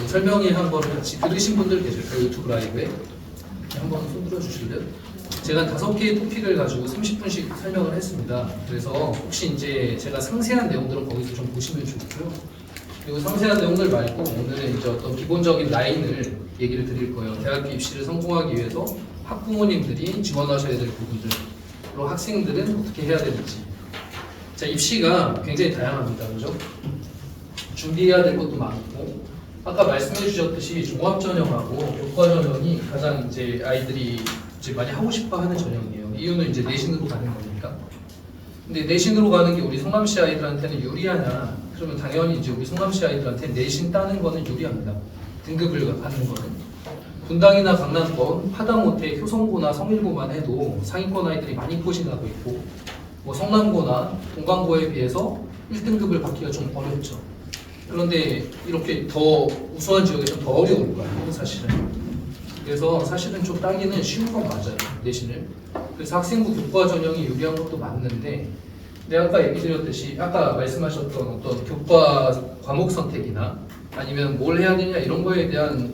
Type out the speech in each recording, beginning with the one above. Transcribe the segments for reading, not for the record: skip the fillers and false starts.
설명회 한 거를 같이 들으신 분들 계실까요? 유튜브 라이브에 한번 손 들어주실래요? 제가 5개의 토픽을 가지고 30분씩 설명을 했습니다. 그래서 혹시 이제 제가 상세한 내용들은 거기서 좀 보시면 좋고요. 그리고 상세한 내용들 말고 오늘은 이제 어떤 기본적인 라인을 얘기를 드릴 거예요. 대학교 입시를 성공하기 위해서 학부모님들이 지원하셔야 될 부분들, 그리고 학생들은 어떻게 해야 되는지. 자, 입시가 굉장히 다양합니다. 그죠? 준비해야 될 것도 많고, 아까 말씀해 주셨듯이 종합전형하고 교과전형이 가장 이제 아이들이 이제 많이 하고 싶어 하는 전형이에요. 이유는 이제 내신으로 가는 거니까. 근데 내신으로 가는 게 우리 성남시 아이들한테는 유리하냐? 그러면 당연히 이제 우리 성남시 아이들한테 내신 따는 거는 유리합니다. 등급을 받는 거는. 분당이나 강남권, 하다못해 효성고나 성일고만 해도 상위권 아이들이 많이 포진하고 있고, 뭐 성남고나 동강고에 비해서 1등급을 받기가 좀 어렵죠. 그런데 이렇게 더 우수한 지역에서는 더 어려울 거예요, 사실은. 그래서 사실은 좀 따기는 쉬운 건 맞아요, 내신을. 그래서 학생부 교과 전형이 유리한 것도 맞는데, 내가 아까 얘기 드렸듯이 아까 말씀하셨던 어떤 교과 과목 선택이나 아니면 뭘 해야 되냐 이런 거에 대한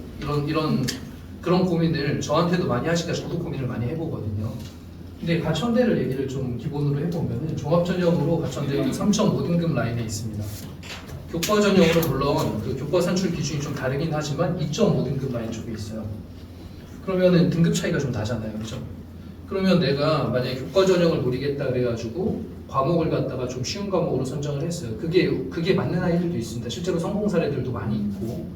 그런 고민을 저한테도 많이 하시니까 저도 고민을 많이 해보거든요. 근데 가천대를 얘기를 좀 기본으로 해보면 종합전형으로 가천대가 3.5등급 라인에 있습니다. 교과 전형으로 물론 그 교과 산출 기준이 좀 다르긴 하지만 2.5등급 라인 쪽에 있어요. 그러면은 등급 차이가 좀 나잖아요, 그죠? 그러면 내가 만약에 교과 전형을 노리겠다 그래가지고 과목을 갖다가 좀 쉬운 과목으로 선정을 했어요. 그게 맞는 아이들도 있습니다. 실제로 성공 사례들도 많이 있고.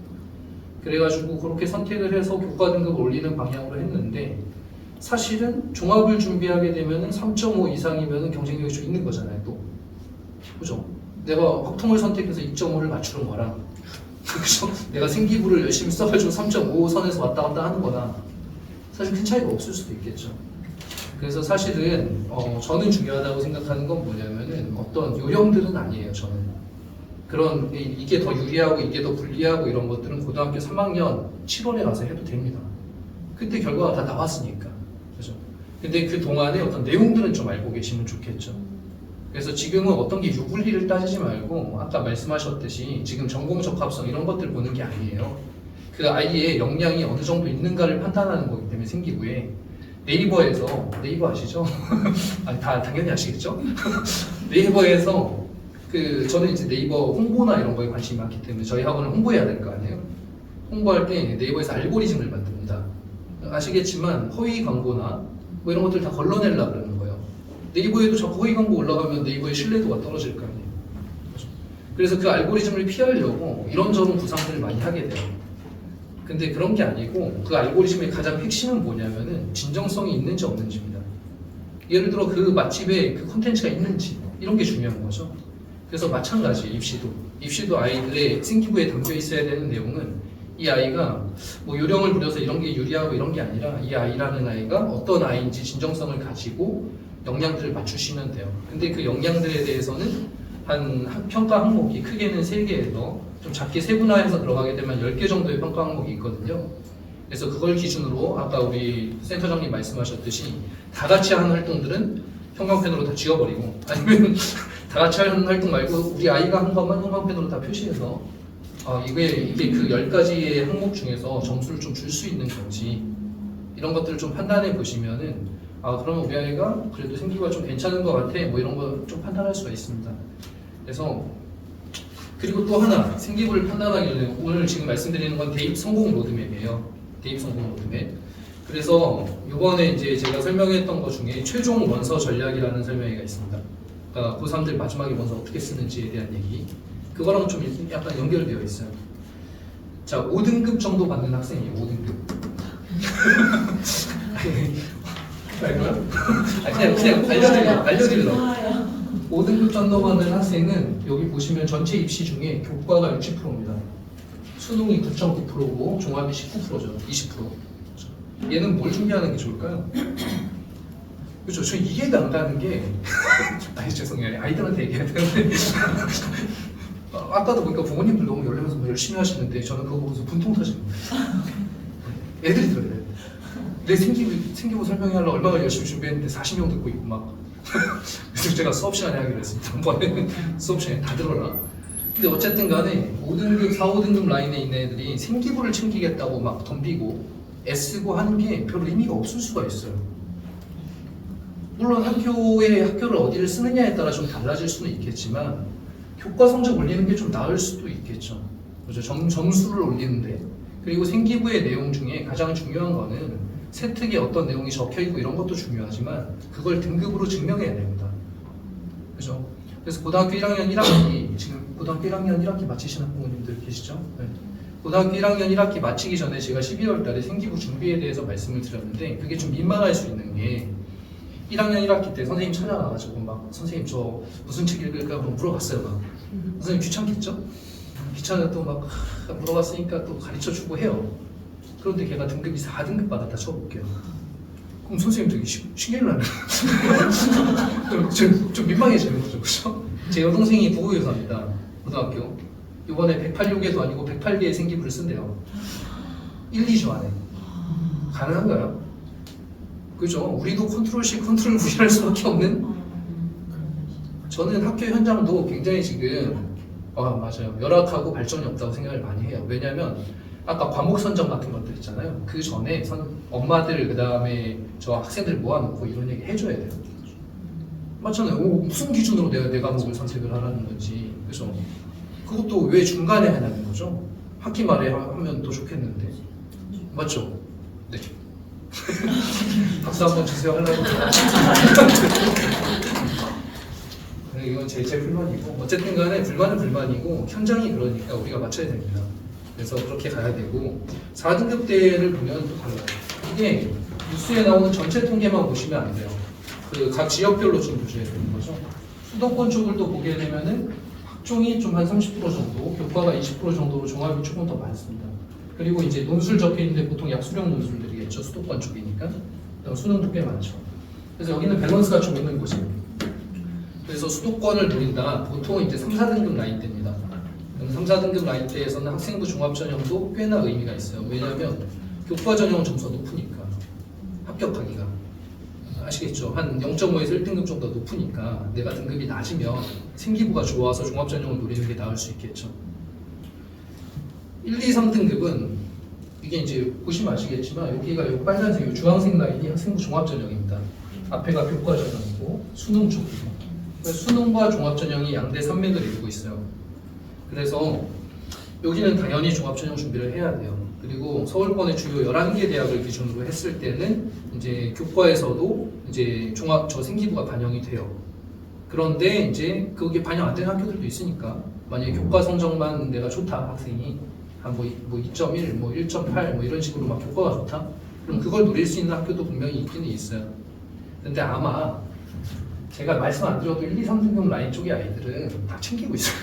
그래가지고 그렇게 선택을 해서 교과 등급을 올리는 방향으로 했는데 사실은 종합을 준비하게 되면은 3.5 이상이면은 경쟁력이 좀 있는 거잖아요, 또. 그죠? 내가 확통을 선택해서 2.5를 맞추는 거랑 그죠? 내가 생기부를 열심히 써가지고 3.5 선에서 왔다 갔다 하는 거나 사실 큰 차이가 없을 수도 있겠죠. 그래서 사실은 저는 중요하다고 생각하는 건 뭐냐면은 어떤 요령들은 아니에요, 저는. 그런 이게 더 유리하고 이게 더 불리하고 이런 것들은 고등학교 3학년 7월에 가서 해도 됩니다. 그때 결과가 다 나왔으니까. 그죠? 근데 그 동안에 어떤 내용들은 좀 알고 계시면 좋겠죠. 그래서 지금은 어떤 게 유불리를 따지지 말고 아까 말씀하셨듯이 지금 전공 적합성 이런 것들 보는 게 아니에요. 그 아이의 역량이 어느 정도 있는가를 판단하는 거기 때문에 생기부에 네이버에서 네이버 아시죠? 아니 다 당연히 아시겠죠? 네이버에서 저는 이제 네이버 홍보나 이런 거에 관심이 많기 때문에 저희 학원을 홍보해야 될 거 아니에요? 홍보할 때 네이버에서 알고리즘을 만듭니다. 아시겠지만 허위 광고나 뭐 이런 것들 다 걸러내려고 그러는 거예요. 네이버에도 자꾸 허위 광고 올라가면 네이버의 신뢰도가 떨어질 거 아니에요. 그래서 그 알고리즘을 피하려고 이런저런 구상들을 많이 하게 돼요. 근데 그런 게 아니고 그 알고리즘의 가장 핵심은 뭐냐면은 진정성이 있는지 없는지입니다. 예를 들어 그 맛집에 그 콘텐츠가 있는지 이런 게 중요한 거죠. 그래서 마찬가지 입시도 아이들의 생기부에 담겨 있어야 되는 내용은 이 아이가 뭐 요령을 부려서 이런 게 유리하고 이런 게 아니라 이 아이라는 아이가 어떤 아이인지 진정성을 가지고 역량들을 맞추시면 돼요. 근데 그 역량들에 대해서는 한 평가 항목이 크게는 3개에서 좀 작게 세분화해서 들어가게 되면 10개 정도의 평가 항목이 있거든요. 그래서 그걸 기준으로 아까 우리 센터장님 말씀하셨듯이 다 같이 하는 활동들은 형광펜으로 다 지워버리고 아니면 다 같이 하는 활동 말고 우리 아이가 한 것만 형광펜으로 다 표시해서 이게 그 10가지의 항목 중에서 점수를 좀 줄 수 있는 건지 이런 것들을 좀 판단해 보시면은 그러면 우리 아이가 그래도 생기가 좀 괜찮은 것 같아 뭐 이런 거 좀 판단할 수가 있습니다. 그래서 그리고 또 하나 생기부를 판단하기 전에 오늘 지금 말씀드리는 건 대입 성공 로드맵이에요. 대입 성공 로드맵. 그래서 이번에 이제 제가 설명했던 것 중에 최종 원서 전략이라는 설명회가 있습니다. 그러니까 고3들 마지막에 원서 어떻게 쓰는지에 대한 얘기. 그거랑 좀 약간 연결되어 있어요. 자, 5등급 정도 받는 학생이에요. 5등급. 그냥 알려드리라고. 5등급 정도 받는 학생은 여기 보시면 전체 입시 중에 교과가 60%입니다. 수능이 9.9%고 종합이 19%죠. 20%. 얘는 뭘 준비하는 게 좋을까요? 그렇죠. 저 이해가 안 가는 게 죄송해요. 아이들한테 얘기해야 되는데 아까도 보니까 부모님들 너무 열심히 열심히 하시는데 저는 그거 보면서 분통 터지는 거예요. 애들이 들어요. 내 생기부 설명하려고 얼마나 열심히 준비했는데 40명 듣고 있고 막 그래서 제가 수업 시간에 하기로 했습니다. 수업 시간에 다 들어라. 근데 어쨌든 간에 5등급, 4, 5등급 라인에 있는 애들이 생기부를 챙기겠다고 막 덤비고 애쓰고 하는 게 별로 의미가 없을 수가 있어요. 물론 학교를 어디를 쓰느냐에 따라 좀 달라질 수는 있겠지만 교과 성적 올리는 게 좀 나을 수도 있겠죠. 그렇죠? 점수를 올리는데. 그리고 생기부의 내용 중에 가장 중요한 거는 세특에 어떤 내용이 적혀있고 이런 것도 중요하지만 그걸 등급으로 증명해야 됩니다. 그죠? 그래서 고등학교 1학년 1학기, 지금 고등학교 1학년 1학기 마치신 학부모님들 계시죠? 네. 고등학교 1학년 1학기 마치기 전에 제가 12월 달에 생기부 준비에 대해서 말씀을 드렸는데 그게 좀 민망할 수 있는 게 1학년 1학기 때 선생님 찾아가가지고 막 선생님 저 무슨 책 읽을까 물어봤어요. 막 선생님 귀찮겠죠? 귀찮아 또 막 물어봤으니까 또 가르쳐주고 해요. 그런데 걔가 등급이 4등급 받았다 쳐볼게요. 그럼 선생님 되게 신경을 나는 좀 민망해지는 거죠. 그죠? 제 여동생이 부고교사입니다. 고등학교. 이번에 186에도 아니고 108개의 생기부를 쓴대요. 1, 2주 안에. 가능한가요? 그죠? 우리도 컨트롤 C, 컨트롤 V를 할 수밖에 없는? 저는 학교 현장도 굉장히 지금 맞아요. 열악하고 발전이 없다고 생각을 많이 해요. 왜냐면 아까 과목 선정 같은 것들 있잖아요. 그 전에 엄마들 그 다음에 저 학생들 모아놓고 이런 얘기 해줘야 돼요. 맞잖아요. 무슨 기준으로 내가 내 과목을 선택을 하라는 건지. 그래서 그것도 왜 중간에 하냐는 거죠. 학기 말에 하면 더 좋겠는데. 맞죠? 네. 박수 한번 주세요 하려고. 이건 제 불만이고 어쨌든 간에 불만은 불만이고 현장이 그러니까 우리가 맞춰야 됩니다. 그래서 그렇게 가야 되고 4등급 대를 보면 또 달라요. 이게 뉴스에 나오는 전체 통계만 보시면 안 돼요. 그 각 지역별로 좀 보셔야 되는 거죠. 수도권 쪽을 또 보게 되면은 학종이 좀 한 30% 정도, 교과가 20% 정도로 종합이 조금 더 많습니다. 그리고 이제 논술 적혀 있는데 보통 약수령 논술들이겠죠. 수도권 쪽이니까. 그다음 수능도 꽤 많죠. 그래서 여기는 밸런스가 좀 있는 곳이에요. 그래서 수도권을 노린다. 보통 이제 3, 4등급 라인대입니다. 3, 4등급 라인대에서는 학생부 종합전형도 꽤나 의미가 있어요. 왜냐하면 교과 전형 점수가 높으니까 합격하기가 아시겠죠? 한 0.5에서 1등급 정도 높으니까 내가 등급이 낮으면 생기부가 좋아서 종합전형을 노리는 게 나을 수 있겠죠. 1, 2, 3등급은 이게 이제 보시면 아시겠지만 여기가 이 빨간색 이 주황색 라인이 학생부 종합전형입니다. 앞에가 교과 전형이고 수능 쪽이고 수능과 종합전형이 양대 산맥을 이루고 있어요. 그래서 여기는 당연히 종합전형 준비를 해야 돼요. 그리고 서울권의 주요 11개 대학을 기준으로 했을 때는 이제 교과에서도 이제 저 생기부가 반영이 돼요. 그런데 이제 그게 반영 안 되는 학교들도 있으니까 만약에 교과 성적만 내가 좋다 학생이 한 뭐 2.1, 뭐 1.8 뭐 이런 식으로 막 교과가 좋다? 그럼 그걸 노릴 수 있는 학교도 분명히 있기는 있어요. 근데 아마 제가 말씀 안 드려도 1, 2, 3등급 라인 쪽의 아이들은 다 챙기고 있어요.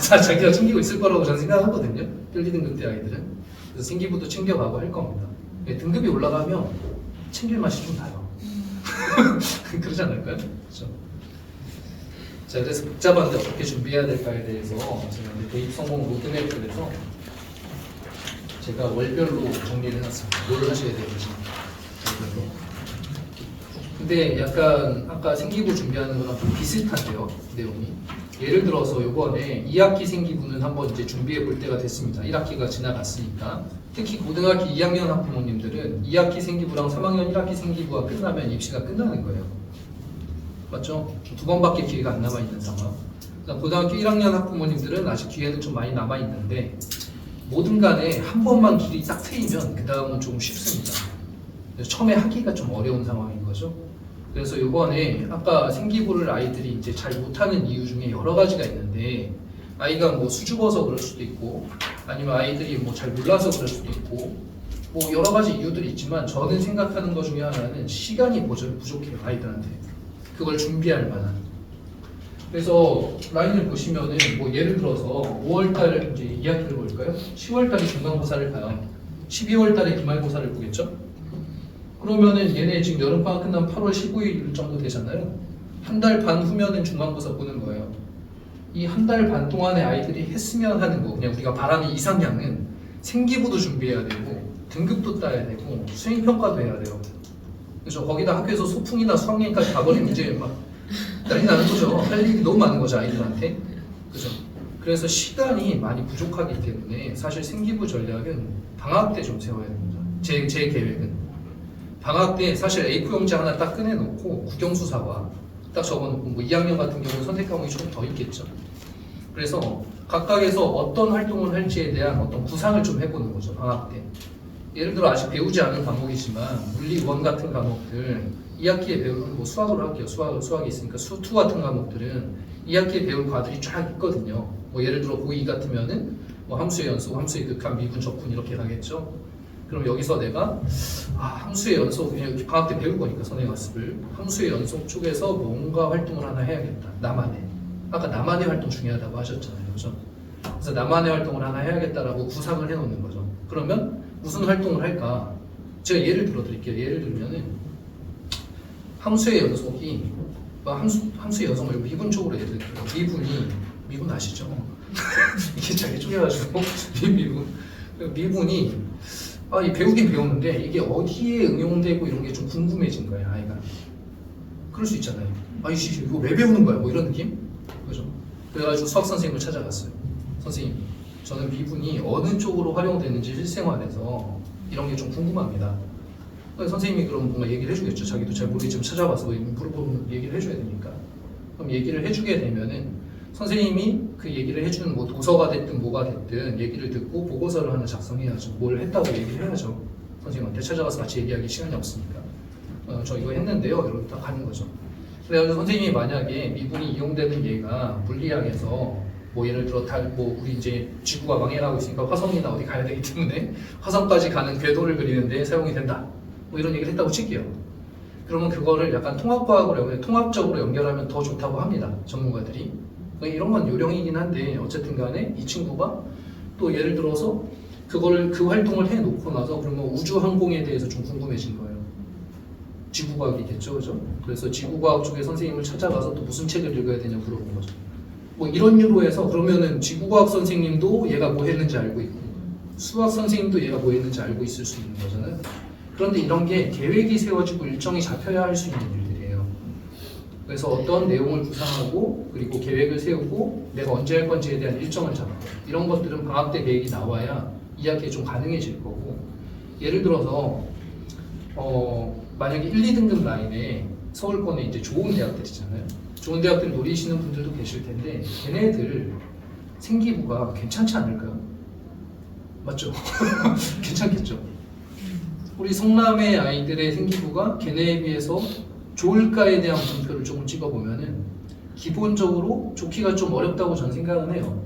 다 자기가 챙기고 있을 거라고 저는 생각하거든요. 1, 2등급 대 아이들은. 그래서 생기부도 챙겨가고 할 겁니다. 등급이 올라가면 챙길 맛이 좀 나요. 그러지 않을까요? 그렇죠? 자, 그래서 복잡한데 어떻게 준비해야 될까에 대해서 제가 대입 성공 로드맵에서 제가 월별로 정리를 해놨습니다. 뭘 하셔야 되는지. 근데 약간 아까 생기부 준비하는 거랑 좀 비슷한데요, 내용이. 예를 들어서 요번에 2학기 생기부는 한번 이제 준비해 볼 때가 됐습니다. 1학기가 지나갔으니까. 특히 고등학교 2학년 학부모님들은 2학기 생기부랑 3학년 1학기 생기부가 끝나면 입시가 끝나는 거예요. 맞죠? 두 번밖에 기회가 안 남아있는 상황. 고등학교 1학년 학부모님들은 아직 기회는 좀 많이 남아있는데 뭐든 간에 한 번만 길이 딱 트이면 그 다음은 조금 쉽습니다. 처음에 하기가 좀 어려운 상황인 거죠. 그래서 이번에 아까 생기부를 아이들이 이제 잘 못하는 이유 중에 여러 가지가 있는데 아이가 뭐 수줍어서 그럴 수도 있고 아니면 아이들이 뭐 잘 몰라서 그럴 수도 있고 뭐 여러 가지 이유들이 있지만 저는 생각하는 것 중에 하나는 시간이 부족해요 아이들한테 그걸 준비할 만한. 그래서 라인을 보시면은 뭐 예를 들어서 5월달 이제 2학기를 볼까요? 10월달에 중간고사를 가요. 12월달에 기말고사를 보겠죠? 그러면은 얘네 지금 여름방학 끝나면 8월 15일 정도 되잖아요. 한 달 반 후면은 중간고사 보는 거예요. 이 한 달 반 동안에 아이들이 했으면 하는 거 그냥 우리가 바라는 이상향은 생기부도 준비해야 되고 등급도 따야 되고 수행평가도 해야 돼요. 그래서 거기다 학교에서 소풍이나 수학여행까지 가버리면 이제 막 난리 나는 거죠. 할 일이 너무 많은 거죠 아이들한테. 그죠? 그래서 시간이 많이 부족하기 때문에 사실 생기부 전략은 방학 때 좀 세워야 됩니다. 제 계획은 방학 때 사실 A4 용지 하나 딱 꺼내놓고 국영수사과 딱 적어놓고 뭐 2학년 같은 경우는 선택 과목이 조금 더 있겠죠. 그래서 각각에서 어떤 활동을 할지에 대한 어떤 구상을 좀 해보는 거죠. 방학 때. 예를 들어 아직 배우지 않은 과목이지만 물리 1 같은 과목들 2학기에 배우는 뭐 수학으로 할게요. 수학이 있으니까 수2 같은 과목들은 2학기에 배울 과들이 쫙 있거든요. 뭐 예를 들어 고2 같으면은 뭐 함수의 연속, 함수의 극한, 미분, 적분 이렇게 가겠죠. 그럼 여기서 내가 함수의 연속 그냥 이렇게 방학 때 배울 거니까 선행학습을 함수의 연속 쪽에서 뭔가 활동을 하나 해야겠다. 나만의 아까 나만의 활동 중요하다고 하셨잖아요, 그죠? 그래서 나만의 활동을 하나 해야겠다라고 구상을 해놓는 거죠. 그러면 무슨 활동을 할까? 제가 예를 들어 드릴게요. 예를 들면은 함수의 연속이 함수의 연속 말고 미분 쪽으로 예를 들어요. 미분 아시죠? 이게 자기 쪼개가지고 미분이 이 배우긴 배우는데 이게 어디에 응용되고 이런 게 좀 궁금해진 거예요, 아이가. 그럴 수 있잖아요. 이거 왜 배우는 거야? 뭐 이런 느낌? 그죠? 그래가지고 수학 선생님을 찾아갔어요. 선생님, 저는 미분이 어느 쪽으로 활용되는지 실생활에서 이런 게 좀 궁금합니다. 선생님이 그럼 뭔가 얘기를 해주겠죠. 자기도 잘 모르겠지만 찾아봐서 물어보면 얘기를 해줘야 되니까. 그럼 얘기를 해주게 되면은 선생님이 그 얘기를 해주는 뭐 도서가 됐든 뭐가 됐든 얘기를 듣고 보고서를 하나 작성해야죠. 뭘 했다고 얘기를 해야죠. 선생님한테 찾아가서 같이 얘기하기 시간이 없으니까. 저 이거 했는데요. 이러고 딱 가는 거죠. 그래서 선생님이 만약에 미분이 이용되는 예가 물리학에서 뭐 예를 들어 우리 이제 지구가 망해가고 있으니까 화성이나 어디 가야 되기 때문에 화성까지 가는 궤도를 그리는데 사용이 된다. 뭐 이런 얘기를 했다고 칠게요. 그러면 그거를 약간 통합적으로 연결하면 더 좋다고 합니다. 전문가들이. 이런 건 요령이긴 한데 어쨌든 간에 이 친구가 또 예를 들어서 그 활동을 해놓고 나서 그러면 우주항공에 대해서 좀 궁금해진 거예요. 지구과학이겠죠, 그죠? 그래서 지구과학 쪽에 선생님을 찾아가서 또 무슨 책을 읽어야 되냐 물어본 거죠. 뭐 이런 유로 해서 그러면은 지구과학 선생님도 얘가 뭐 했는지 알고 있고 수학 선생님도 얘가 뭐 했는지 알고 있을 수 있는 거잖아요. 그런데 이런 게 계획이 세워지고 일정이 잡혀야 할 수 있는 일들이에요. 그래서 어떤 내용을 구상하고 그리고 계획을 세우고 내가 언제 할 건지에 대한 일정을 잡고 이런 것들은 방학 때 계획이 나와야 이야기에 좀 가능해질 거고 예를 들어서 만약에 1, 2등급 라인에 서울권에 이제 좋은 대학들이잖아요. 좋은 대학들 노리시는 분들도 계실 텐데 걔네들 생기부가 괜찮지 않을까요? 맞죠? 괜찮겠죠? 우리 성남의 아이들의 생기부가 걔네에 비해서 좋을까에 대한 분표를 조금 찍어보면은 기본적으로 좋기가 좀 어렵다고 저는 생각은 해요.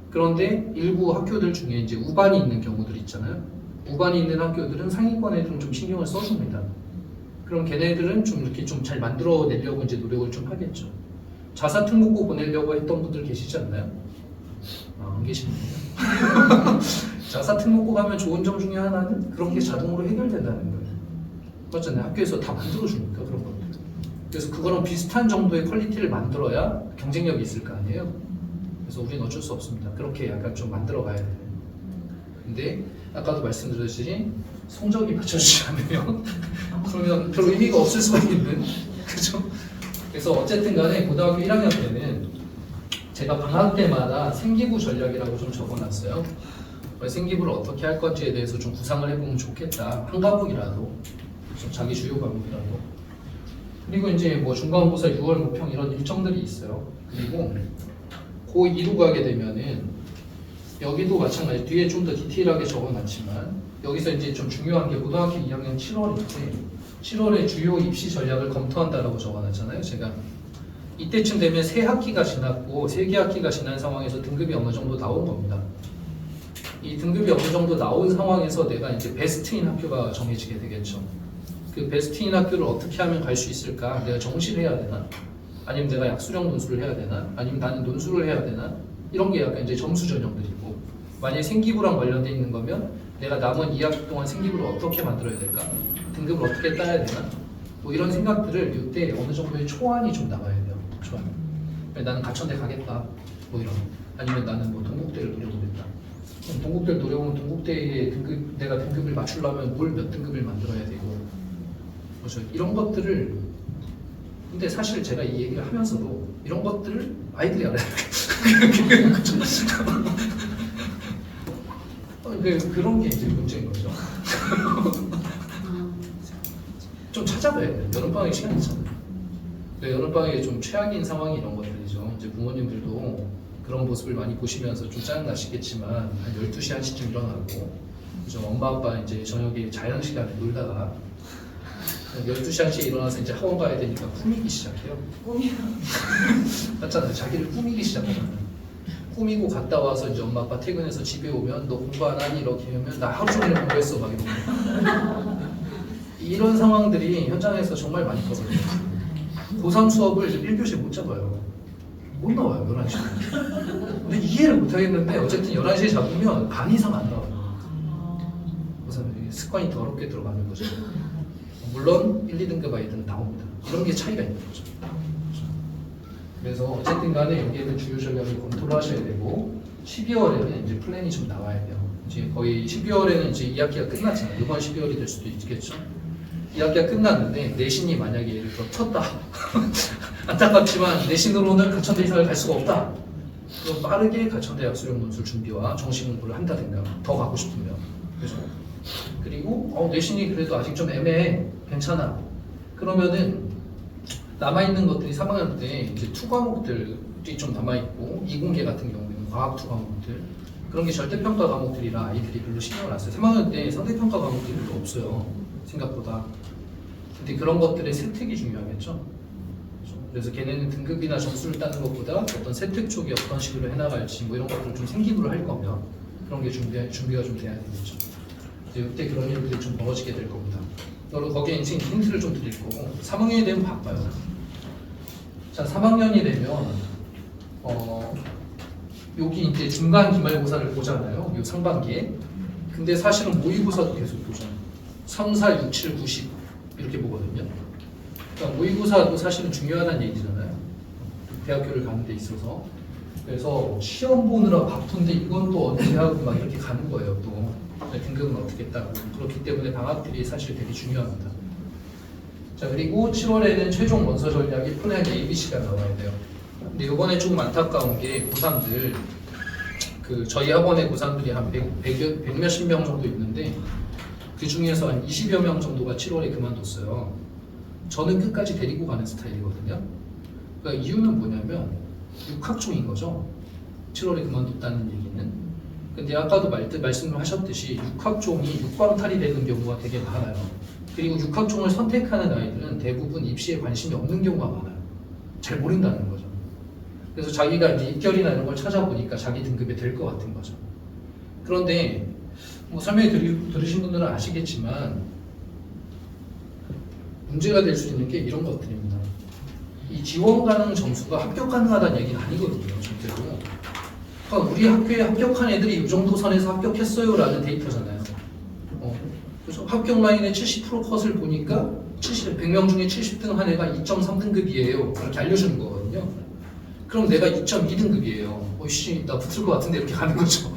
그런데 일부 학교들 중에 이제 우반이 있는 경우들 있잖아요. 우반이 있는 학교들은 상위권 애들은 좀 신경을 써줍니다. 그럼 걔네들은 좀 이렇게 좀 잘 만들어내려고 이제 노력을 좀 하겠죠. 자사 특목고 보내려고 했던 분들 계시지 않나요? 안 계시는군요. 자사 특목고 가면 좋은 점 중에 하나는 그런 게 자동으로 해결된다는 거예요. 맞잖아요. 학교에서 다 만들어주니까 그런 것들. 그래서 그거랑 비슷한 정도의 퀄리티를 만들어야 경쟁력이 있을 거 아니에요. 그래서 우리는 어쩔 수 없습니다. 그렇게 약간 좀 만들어 가야 돼요. 근데 아까도 말씀드렸듯이 성적이 받쳐주지 않으면 그러면 별 의미가 없을 수가 있는 그죠? 그래서 어쨌든 간에 고등학교 1학년 때는 제가 방학 때마다 생기부 전략이라고 좀 적어놨어요. 생기부를 어떻게 할 건지에 대해서 좀 구상을 해보면 좋겠다. 한 과목이라도 좀 자기 주요 과목이라도. 그리고 이제 뭐 중간고사 6월 모평 이런 일정들이 있어요. 그리고 고2로 가게 되면은 여기도 마찬가지 뒤에 좀 더 디테일하게 적어놨지만 여기서 이제 좀 중요한 게 고등학교 2학년 7월인데 7월에 주요 입시 전략을 검토한다라고 적어놨잖아요. 제가 이때쯤 되면 새 학기가 지났고 세 개 학기가 지난 상황에서 등급이 어느 정도 나온 겁니다. 이 등급이 어느 정도 나온 상황에서 내가 이제 베스트인 학교가 정해지게 되겠죠. 그 베스트인 학교를 어떻게 하면 갈 수 있을까? 내가 정시를 해야 되나? 아니면 내가 약수령 논술을 해야 되나? 아니면 나는 논술을 해야 되나? 이런 게 약간 이제 점수 전형들이고 만약에 생기부랑 관련돼 있는 거면 내가 남은 2학기 동안 생기부를 어떻게 만들어야 될까? 등급을 어떻게 따야 되나? 뭐 이런 생각들을 이때 어느 정도의 초안이 좀 나와야 돼요. 초안. 나는 가천대 가겠다. 뭐 이런. 아니면 나는 뭐 동국대를 노려보겠다. 동국대를 노려보면 동국대에 내가 등급을 맞추려면 뭘 몇 등급을 만들어야 되고. 그렇죠. 이런 것들을 근데 사실 제가 이 얘기를 하면서도 이런 것들을 아이들이 알아야 돼요. 그런 게 이제 문제인 거죠. 좀 찾아봐야 돼요. 여름방학에 시간이 있잖아요. 여름방학에 좀 최악인 상황이 이런 것들이죠. 이제 부모님들도 그런 모습을 많이 보시면서 좀 짜증나시겠지만 한 12시 1시쯤 일어나고 그죠? 엄마 아빠 이제 저녁에 자연 시간에 놀다가 12시 1시에 일어나서 이제 학원 가야 되니까 꾸미기 시작해요. 맞잖아요. 자기를 꾸미기 시작하잖아요. 꾸미고 갔다 와서 이제 엄마 아빠 퇴근해서 집에 오면 너 공부 안 하니? 이렇게 하면 나 하루 종일 공부했어 막 이러고 이런 상황들이 현장에서 정말 많이 터져요. 고3 수업을 이제 1교시에 못 잡아요. 못 나와요 11시에. 근데 이해를 못 하겠는데 어쨌든 11시에 잡으면 반 이상 안 나와요. 그래서 습관이 더럽게 들어가는 거죠. 물론 1, 2등급 아이들은 나옵니다. 이런 게 차이가 있는 거죠. 그래서 어쨌든 간에 여기에는 주요 전략을 검토를 하셔야 되고 12월에는 이제 플랜이 좀 나와야 돼요. 이제 거의 12월에는 이제 2학기가 끝났잖아요. 이번 12월이 될 수도 있겠죠. 2학기가 끝났는데 내신이 만약에 예를 들어 쳤다. 안타깝지만 내신으로는 가천대 이상을 갈 수가 없다. 그럼 빠르게 가천대 약수령 논술 준비와 정시 공부를 한다든가 더 가고 싶으면 그죠? 그리고 내신이 그래도 아직 좀 애매해 괜찮아. 그러면은 남아있는 것들이 3학년 때 이제 투 과목들이 좀 남아있고 이공계 같은 경우에는 과학 투 과목들 그런 게 절대평가 과목들이라 아이들이 별로 신경을 안 써요. 3학년 때 상대평가 과목들이 별로 없어요 생각보다. 근데 그런 것들의 세특이 중요하겠죠. 그래서 걔네는 등급이나 점수를 따는 것보다 어떤 세특 쪽이 어떤 식으로 해나갈지 뭐 이런 것들을 좀 생기부를 할 거면 그런 게 준비가 좀 돼야 되겠죠. 이때 그런 일들이 좀 벌어지게 될 겁니다. 그리고 거기에 이제 힌트를 좀 드릴 거고 3학년이 되면 바빠요. 자, 3학년이 되면 여기 이제 중간 기말고사를 보잖아요. 이 상반기에. 근데 사실은 모의고사도 계속 보잖아요. 3, 4, 6, 7, 9, 10 이렇게 보거든요. 그러니까 모의고사도 사실은 중요하다는 얘기잖아요. 대학교를 가는 데 있어서. 그래서 시험 보느라 바쁜데 이건 또 어떻게 하고 막 이렇게 가는 거예요. 또 등급은 어떻게 따고. 그렇기 때문에 방학들이 사실 되게 중요합니다. 자, 그리고 7월에는 최종 원서 전략이 플랜 ABC가 나와야 돼요. 근데 이번에 조금 안타까운 게 고3들 저희 학원의 고3들이 한 100 몇십 명 정도 있는데 그 중에서 한 20여 명 정도가 7월에 그만뒀어요. 저는 끝까지 데리고 가는 스타일이거든요. 그러니까 이유는 뭐냐면 6학종인 거죠. 7월에 그만뒀다는 얘기는. 근데 아까도 말씀을 하셨듯이 6학종이 6광탈이 되는 경우가 되게 많아요. 그리고 6학종을 선택하는 아이들은 대부분 입시에 관심이 없는 경우가 많아요. 잘 모른다는 거죠. 그래서 자기가 이제 입결이나 이런 걸 찾아보니까 자기 등급이 될 것 같은 거죠. 그런데 뭐 들으신 분들은 아시겠지만 문제가 될 수 있는 게 이런 것들입니다. 이 지원 가능 점수가 합격 가능하다는 얘기는 아니거든요, 절대로. 그러니까 우리 학교에 합격한 애들이 이 정도 선에서 합격했어요라는 데이터잖아요. 그래서 합격 라인의 70% 컷을 보니까 100명 중에 70등 한 애가 2.3등급이에요. 그렇게 알려주는 거거든요. 그럼 내가 2.2등급이에요. 씨, 나 붙을 것 같은데 이렇게 가는 거죠.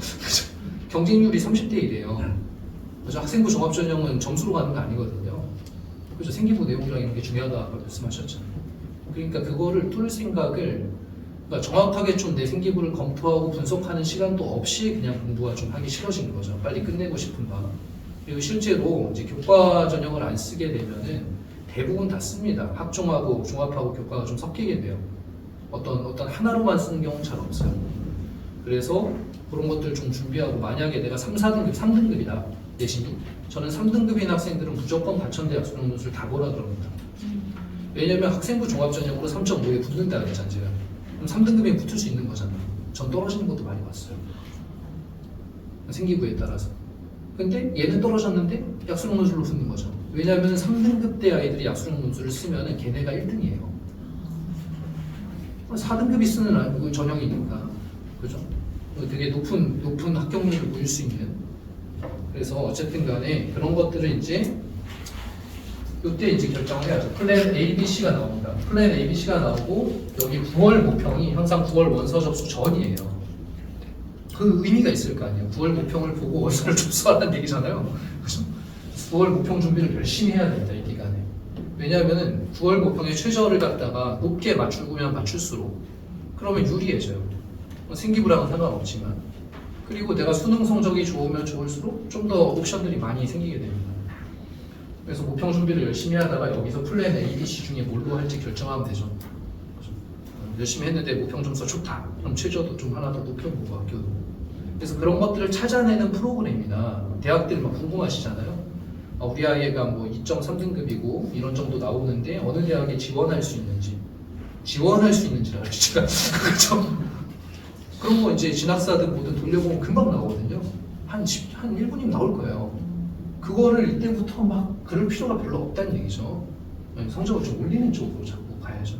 경쟁률이 30대 1이에요. 그래서 학생부 종합전형은 점수로 가는 거 아니거든요. 그래서 생기부 내용이랑 이런 게 중요하다고 아까 말씀하셨잖아요. 그러니까 그거를 뚫을 생각을 그러니까 정확하게 좀 내 생기부를 검토하고 분석하는 시간도 없이 그냥 공부가 좀 하기 싫어진 거죠. 빨리 끝내고 싶은 마음. 그리고 실제로 이제 교과 전형을 안 쓰게 되면은 대부분 다 씁니다. 학종하고 종합하고 교과가 좀 섞이게 돼요. 어떤 하나로만 쓰는 경우는 잘 없어요. 그래서 그런 것들 좀 준비하고 만약에 내가 3, 4등급, 3등급이다 내신이 저는 3등급인 학생들은 무조건 가천대 약수능 논술 다 보라 그럽니다. 왜냐면 학생부 종합전형으로 3.5에 붙는다 그랬잖아요. 제가. 그럼 3등급에 붙을 수 있는 거잖아요. 전 떨어지는 것도 많이 봤어요. 생기부에 따라서. 근데 얘는 떨어졌는데 약수능 논술로 붙는 거죠. 왜냐하면 3등급 대 아이들이 약수능 논술을 쓰면은 걔네가 1등이에요. 4등급이 쓰는 전형이니까. 그죠? 되게 높은 합격률을 보일 수 있는. 그래서 어쨌든 간에 그런 것들을 이제 이때 이제 결정을 해야죠. 플랜 ABC가 나옵니다. 플랜 ABC가 나오고 여기 9월 모평이 항상 9월 원서 접수 전이에요. 그 의미가 있을 거 아니에요. 9월 모평을 보고 원서를 접수하라는 얘기잖아요. 그죠? 9월 모평 준비를 열심히 해야 됩니다. 이 기간에. 왜냐하면은 9월 모평의 최저를 갖다가 높게 맞추면 맞출수록 그러면 유리해져요. 뭐 생기부랑은 상관없지만. 그리고 내가 수능 성적이 좋으면 좋을수록 좀 더 옵션들이 많이 생기게 됩니다. 그래서 모평 준비를 열심히 하다가 여기서 플랜 A, B, C 중에 뭘로 할지 결정하면 되죠. 열심히 했는데 모평 점수가 좋다. 그럼 최저도 좀 하나 더 높여보고 학교도. 그래서 그런 것들을 찾아내는 프로그램이나 대학들 막 궁금하시잖아요. 우리 아이가 뭐 2.3등급이고 이런 정도 나오는데 어느 대학에 지원할 수 있는지를 알려주죠. 그렇죠? 그런 거 이제 진학사든 뭐든 돌려보면 금방 나오거든요. 한 1분이면 나올 거예요. 그거를 이때부터 막 그럴 필요가 별로 없다는 얘기죠. 성적을 좀 올리는 쪽으로 자꾸 가야죠.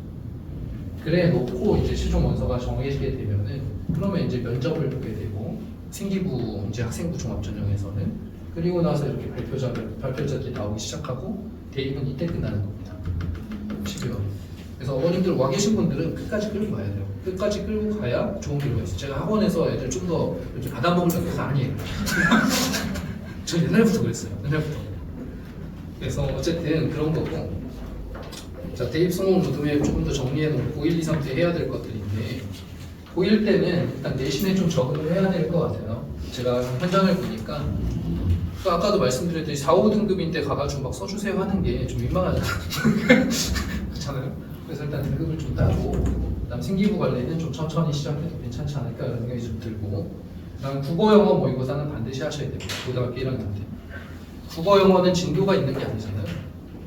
그래 놓고 이제 최종 원서가 정해지게 되면은 그러면 이제 면접을 보게 되고 생기부 이제 학생부 종합전형에서는 그리고 나서 이렇게 발표자들이 나오기 시작하고 대입은 이때 끝나는 겁니다. 12월. 그래서 어머님들 와 계신 분들은 끝까지 끌고 가야 돼요. 끝까지 끌고 가야 좋은 결과가 있어요. 제가 학원에서 애들 좀 더 이렇게 받아먹으려고 해서 아니에요. 저 옛날부터 그랬어요. 옛날부터. 그래서 어쨌든 그런 거고. 자, 대입 성공 로드맵 조금 더 정리해놓고 고1, 2, 3 때 해야 될 것들인데 고1 때는 일단 내신에 좀 적응을 해야 될 것 같아요. 제가 현장을 보니까 아까도 말씀드렸듯이 4, 5등급인데 가가지고 막 써주세요 하는 게 좀 민망하잖아요. 그렇잖아요. 그래서 일단 등급을 좀 따고 그다음 생기부 관리는 좀 천천히 시작해도 괜찮지 않을까 이런 생각이 좀 들고 그다음 국어, 영어 모의고사는 반드시 하셔야 됩니다. 고등학교 1학년 때. 국어, 영어는 진도가 있는 게 아니잖아요.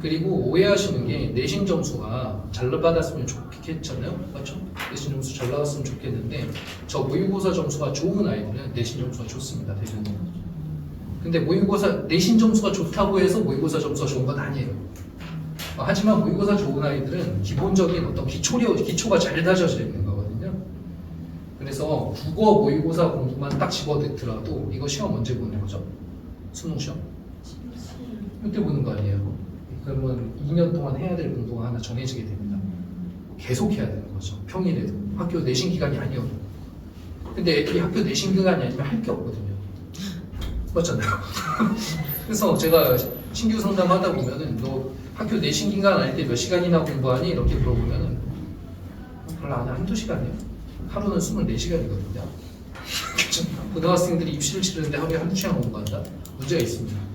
그리고 오해하시는 게 내신 점수가 잘 받았으면 좋겠잖아요. 맞죠? 내신 점수 잘 나왔으면 좋겠는데 저 모의고사 점수가 좋은 아이들은 내신 점수가 좋습니다. 대부분. 근데 모의고사 내신 점수가 좋다고 해서 모의고사 점수가 좋은 건 아니에요. 하지만 모의고사 좋은 아이들은 기본적인 어떤 기초가 잘 다져져 있는 거거든요. 그래서 국어 모의고사 공부만 딱 집어넣더라도 이거 시험 언제 보는 거죠? 수능 시험? 이때 보는 거 아니에요. 그러면 2년 동안 해야 될 공부가 하나 정해지게 됩니다. 계속 해야 되는 거죠. 평일에도. 학교 내신 기간이 아니어도. 근데 애들이 학교 내신 기간이 아니면 할 게 없거든요. 맞잖아요. 그래서 제가 신규 상담하다 보면은 너 학교 내신 기간 아닐 때 몇 시간이나 공부하니? 이렇게 물어보면은 별로 안 해. 한두 시간이에요. 하루는 24시간이거든요. 고등학생들이 입시를 치르는데 하루에 한두 시간 공부한다? 문제가 있습니다.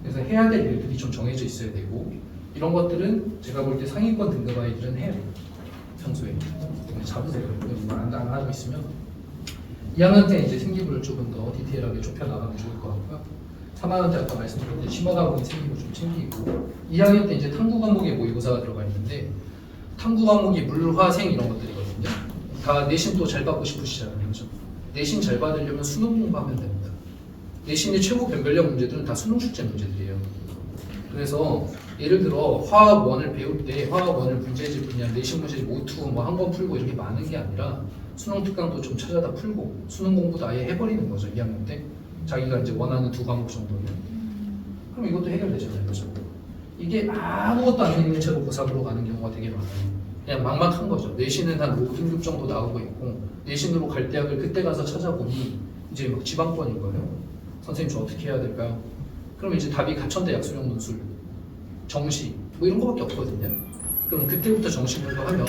그래서 해야 될 일들이 좀 정해져 있어야 되고 이런 것들은 제가 볼 때 상위권 등급 아이들은 해요. 평소에. 잡으세요. 이거 안 하고 있으면 2학년 때 이제 생기부를 조금 더 디테일하게 좁혀나가면 좋을 것 같고요. 3학년 때 아까 말씀드렸듯이 심화 과목의 생기부 좀 챙기고 2학년 때 이제 탐구 과목의 모의고사가 들어가 있는데 탐구 과목이 물, 화, 생 이런 것들이거든요. 다 내신 또 잘 받고 싶으시잖아요. 그렇죠? 내신 잘 받으려면 수능 공부하면 됩니다. 내신의 최고 변별력 문제들은 다 수능 출제 문제들이에요. 그래서 예를 들어 화학 1을 배울 때 화학 1을 문제집 그냥 내신 문제집 오투 뭐 한 번 풀고 이렇게 많은 게 아니라 수능 특강도 좀 찾아다 풀고 수능 공부도 아예 해버리는 거죠. 2학년 때 자기가 이제 원하는 2과목 정도는 그럼 이것도 해결되잖아요. 그렇죠? 이게 아무것도 안 되는 채로 고사부로 가는 경우가 되게 많아요. 그냥 막막한 거죠. 내신은 한 5등급 정도 나오고 있고 내신으로 갈 대학을 그때 가서 찾아보니 이제 막 지방권인 거예요. 선생님 저 어떻게 해야 될까요? 그럼 이제 답이 가천대 약수령 논술, 정시 뭐 이런 거밖에 없거든요. 그럼 그때부터 정시 공부하면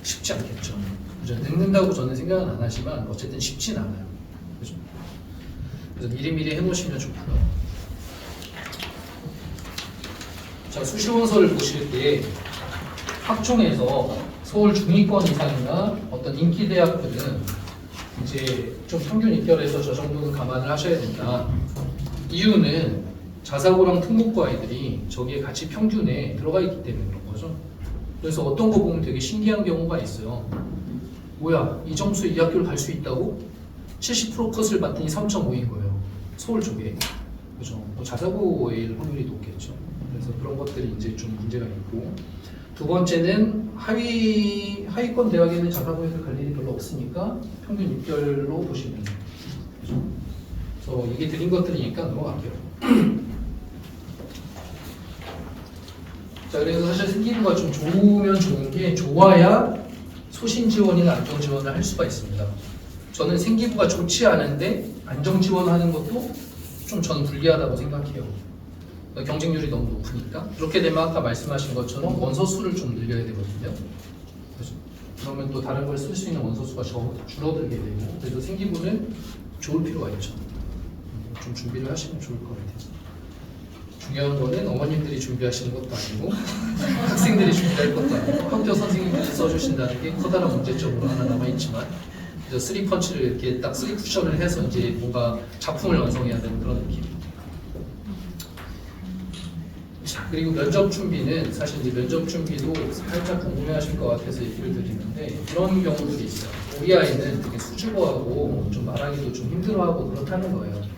쉽지 않겠죠. 그죠? 늙는다고 저는 생각은 안 하지만 어쨌든 쉽진 않아요. 그죠? 그래서 미리미리 해놓으시면 좋고요. 자, 수시원서를 보실 때 학종에서 서울 중위권 이상이나 어떤 인기 대학들은 이제 좀 평균 입결해서 저 정도는 감안을 하셔야 된다. 이유는 자사고랑 특목고 아이들이 저기에 같이 평균에 들어가 있기 때문에 그런 거죠. 그래서 어떤 거 보면 되게 신기한 경우가 있어요. 뭐야, 이 점수에 이 학교를 갈 수 있다고? 70% 컷을 봤더니 3.5인 거예요. 서울 쪽에. 그죠? 뭐 자사고일 확률이 높겠죠. 그래서 그런 것들이 이제 좀 문제가 있고. 두 번째는 하위권 대학에는 자사고에서 갈 일이 별로 없으니까 평균 입결로 보시면 돼요. 그죠? 그래서 이게 드린 것들이니까 넘어갈게요. 자, 그래서 사실 생기부가 좀 좋으면 좋은 게 좋아야 소신 지원이나 안정 지원을 할 수가 있습니다. 저는 생기부가 좋지 않은데 안정 지원하는 것도 좀 저는 불리하다고 생각해요. 경쟁률이 너무 높으니까. 그렇게 되면 아까 말씀하신 것처럼 원서 수를 좀 늘려야 되거든요. 그래서 그러면 또 다른 걸 쓸 수 있는 원서 수가 줄어들게 되고, 그래서 생기부는 좋을 필요가 있죠. 좀 준비를 하시면 좋을 것 같아요. 중요한 거는 어머님들이 준비하시는 것도 아니고 학생들이 준비할 것도 아니고 학교 선생님들이 써주신다는 게 커다란 문제점으로 하나 남아있지만, 그래서 3펀치를 이렇게 딱 3쿠션을 해서 이제 뭔가 작품을 완성해야 되는 그런 느낌. 자, 그리고 면접 준비는 사실 이제 면접 준비도 살짝 궁금해하실 것 같아서 얘기를 드리는데, 이런 경우들이 있어요. 우리 아이는 되게 수줍어하고 좀 말하기도 좀 힘들어하고 그렇다는 거예요.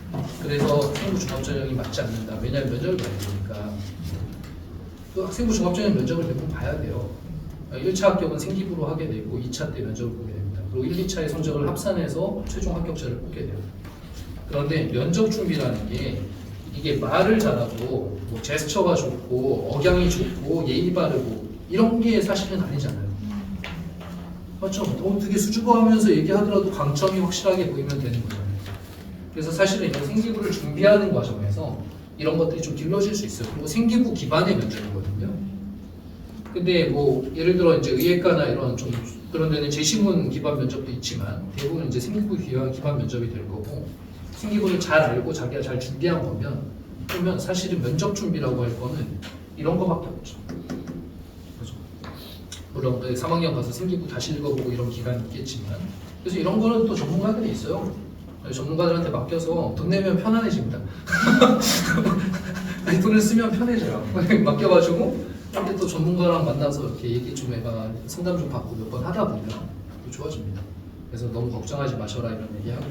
그래서 학생부 종합전형이 맞지 않는다. 왜냐하면 면접을 봐야 되니까. 또 학생부 종합전형 면접을 대부분 봐야 돼요. 1차 합격은 생기부로 하게 되고 2차 때 면접을 보게 됩니다. 그리고 1, 2차의 성적을 합산해서 최종 합격자를 뽑게 돼요. 그런데 면접 준비라는 게 이게 말을 잘하고 뭐 제스처가 좋고 억양이 좋고 예의 바르고 이런 게 사실은 아니잖아요. 맞죠? 되게 수줍어하면서 얘기하더라도 강점이 확실하게 보이면 되는 거잖아요. 그래서 사실은 이런 생기부를 준비하는 과정에서 이런 것들이 좀 길러질 수 있어요. 그리고 생기부 기반의 면접이거든요. 근데 뭐 예를 들어 이제 의예과나 이런 좀 그런 데는 제시문 기반 면접도 있지만 대부분 이제 생기부 기반 면접이 될 거고, 생기부를 잘 알고 자기가 잘 준비한 거면, 그러면 사실은 면접 준비라고 할 거는 이런 거밖에 없죠. 그렇죠? 물론 3학년 가서 생기부 다시 읽어보고 이런 기간이 있겠지만, 그래서 이런 거는 또 전문가들이 있어요. 전문가들한테 맡겨서 돈 내면 편안해집니다. 아니, 돈을 쓰면 편해져요. 맡겨가지고 근데 또 전문가랑 만나서 이렇게 얘기 좀 해봐, 상담 좀 받고 몇 번 하다 보면 또 좋아집니다. 그래서 너무 걱정하지 마셔라 이런 얘기하고.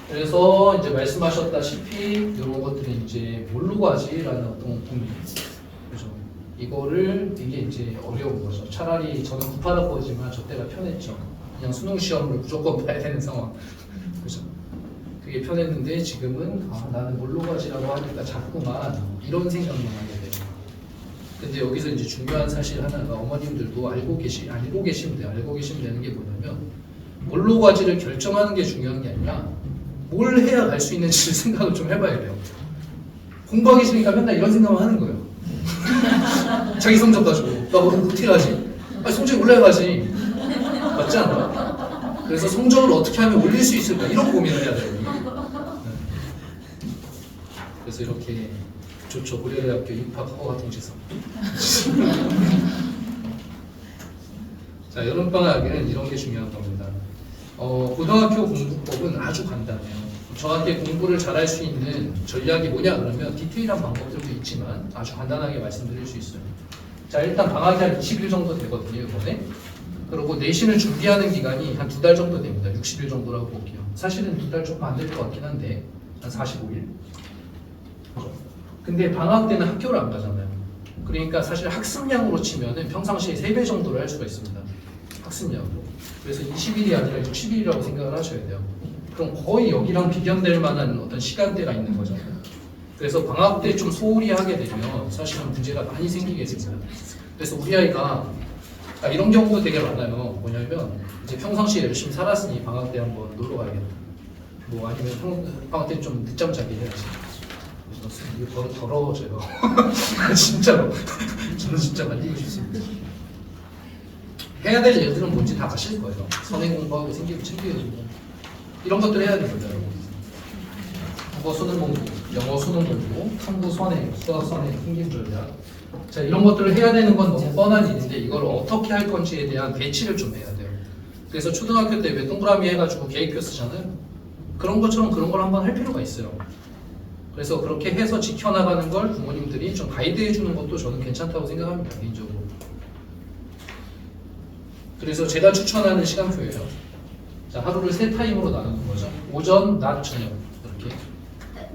그래서 이제 말씀하셨다시피 이런 것들이 이제 뭘로 가지라는 어떤 고민. 그죠? 이거를 이게 이제 어려운 거죠. 차라리 저는 급하다 보지만 저 때가 편했죠. 그냥 수능 시험을 무조건 봐야 되는 상황. 그죠? 그게 편했는데 지금은 나는 뭘로 가지라고 하니까 자꾸만 이런 생각만 하게 돼요. 근데 여기서 이제 중요한 사실 하나가 어머님들도 알고 계시면 돼요. 알고 계시면 되는 게 뭐냐면, 뭘로 가지를 결정하는 게 중요한 게 아니라 뭘 해야 갈 수 있는지를 생각을 좀 해봐야 돼요. 공부하기 싫으니까 맨날 이런 생각만 하는 거예요. 자기 성적 가지고 나 어떻게 가지? 성적이 올라가지. 맞지 않아? 그래서 성적을 어떻게 하면 올릴 수 있을까? 이런 고민을 해야 돼요. 그래서 이렇게 좋죠. 고려대학교 입학 허가 통지서. 자, 여름방학에는 이런 게 중요한 겁니다. 고등학교 공부법은 아주 간단해요. 저한테 공부를 잘할 수 있는 전략이 뭐냐 그러면 디테일한 방법들도 있지만 아주 간단하게 말씀드릴 수 있어요. 자, 일단 방학이 한 20일 정도 되거든요, 이번에. 그리고 내신을 준비하는 기간이 한 2달 정도 됩니다. 60일 정도라고 볼게요. 사실은 2달 조금 안 될 것 같긴 한데 한 45일. 근데 방학 때는 학교를 안 가잖아요. 그러니까 사실 학습량으로 치면은 평상시에 3배 정도를 할 수가 있습니다. 학습량으로. 그래서 20일이 아니라 60일이라고 생각을 하셔야 돼요. 그럼 거의 여기랑 비견될 만한 어떤 시간대가 있는 거잖아요. 그래서 방학 때 좀 소홀히 하게 되면 사실은 문제가 많이 생기게 됩니다. 그래서 우리 아이가 이런 경우도 되게 많아요. 뭐냐면 이제 평상시에 열심히 살았으니 방학 때 한번 놀러 가야겠다. 뭐 아니면 방학 때 좀 늦잠 자기 해야지. 이거 더러워져요. 진짜로. 저는 진짜 말리고 싶습니다. 해야 될 일들은 뭔지 다 아실 거예요. 선행 공부하고 생기부 챙겨주고 이런 것들 해야 됩니다, 여러분. 국어 수능 공부, 영어 수능 공부, 탐구 선행, 수학 선행, 생기부 전략. 자, 이런 것들을 해야 되는 건 너무 뻔한 일인데 이걸 어떻게 할 건지에 대한 배치를 좀 해야 돼요. 그래서 초등학교 때 왜 동그라미 해가지고 계획표 쓰잖아요. 그런 것처럼 그런 걸 한번 할 필요가 있어요. 그래서 그렇게 해서 지켜나가는 걸 부모님들이 좀 가이드해 주는 것도 저는 괜찮다고 생각합니다, 개인적으로. 그래서 제가 추천하는 시간표예요. 자, 하루를 3타임으로 나누는 거죠. 오전, 낮, 저녁 이렇게.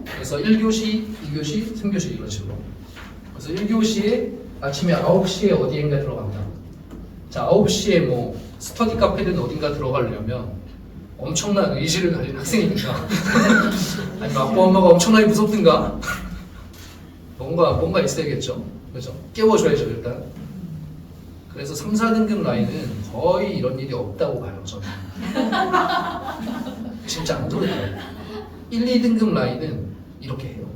그래서 1교시, 2교시, 3교시 이런 식으로. 그래서 1교시에 아침에 9시에 어디인가 들어간다. 자, 9시에 뭐 스터디 카페든 어딘가 들어가려면 엄청난 의지를 가진 학생이니까 아니 아빠 엄마가 엄청나게 무섭든가 뭔가 있어야겠죠. 그죠? 깨워줘야죠 일단. 그래서 3, 4등급 라인은 거의 이런 일이 없다고 봐요 저는. 진짜 안 그래요. 1, 2등급 라인은 이렇게 해요.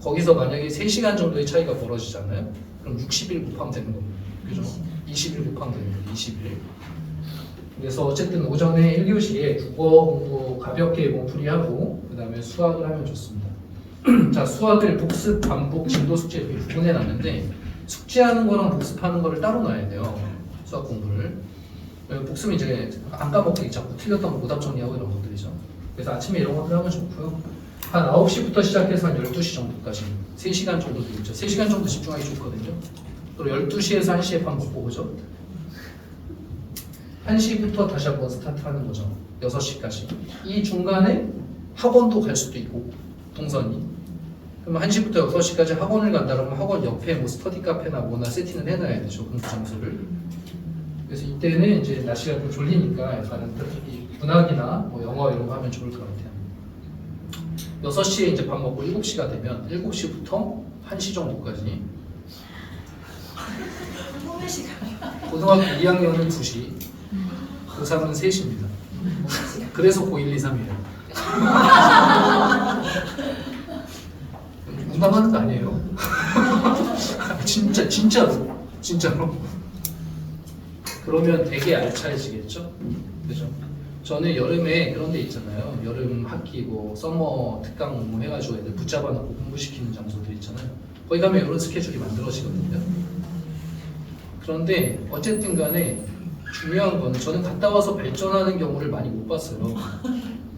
거기서 만약에 3시간 정도의 차이가 벌어지잖아요. 그럼 60일 곱하면 되는 겁니다. 그죠? 20일 곱하면 되는 거예요. 20일. 그래서 어쨌든 오전에 1교시에 국어 공부 가볍게 몸풀이하고 그 다음에 수학을 하면 좋습니다. 자, 수학을 복습, 반복, 진도 숙제 이렇게 구분해 놨는데 숙제하는 거랑 복습하는 거를 따로 놔야 돼요. 수학 공부를. 복습은 이제 안 까먹게 자꾸 틀렸던 거 오답 정리하고 이런 것들이죠. 그래서 아침에 이런 것들 하면 좋고요. 한 9시부터 시작해서 한 12시 정도까지 3시간 정도 되겠죠. 3시간 정도 집중하기 좋거든요. 그리고 12시에서 1시에 밥 먹고 그죠? 1시부터 다시 한번 스타트하는 거죠. 6시까지. 이 중간에 학원도 갈 수도 있고 동선이. 그러면 1시부터 6시까지 학원을 간다 그러면 학원 옆에 뭐 스터디 카페나 뭐나 세팅을 해놔야 되죠. 공부 장소를. 그래서 이때는 이제 날씨가 좀 졸리니까 약간 특히 문학이나 뭐 영어 이런 거 하면 좋을 것 같아요. 6시에 이제 밥 먹고 7시가 되면 7시부터 1시 정도까지 고등학교 2학년은 2시, 고3은 3시입니다. 그래서 고1, 2, 3이에요. 농담하는 거 아니에요. 진짜로. 그러면 되게 알차해지겠죠? 그죠? 저는 여름에 그런 데 있잖아요. 여름 학기 뭐 서머 특강 뭐 해가지고 애들 붙잡아 놓고 공부시키는 장소들 있잖아요. 거기 가면 이런 스케줄이 만들어지거든요. 그런데 어쨌든 간에 중요한 거는 저는 갔다 와서 발전하는 경우를 많이 못 봤어요.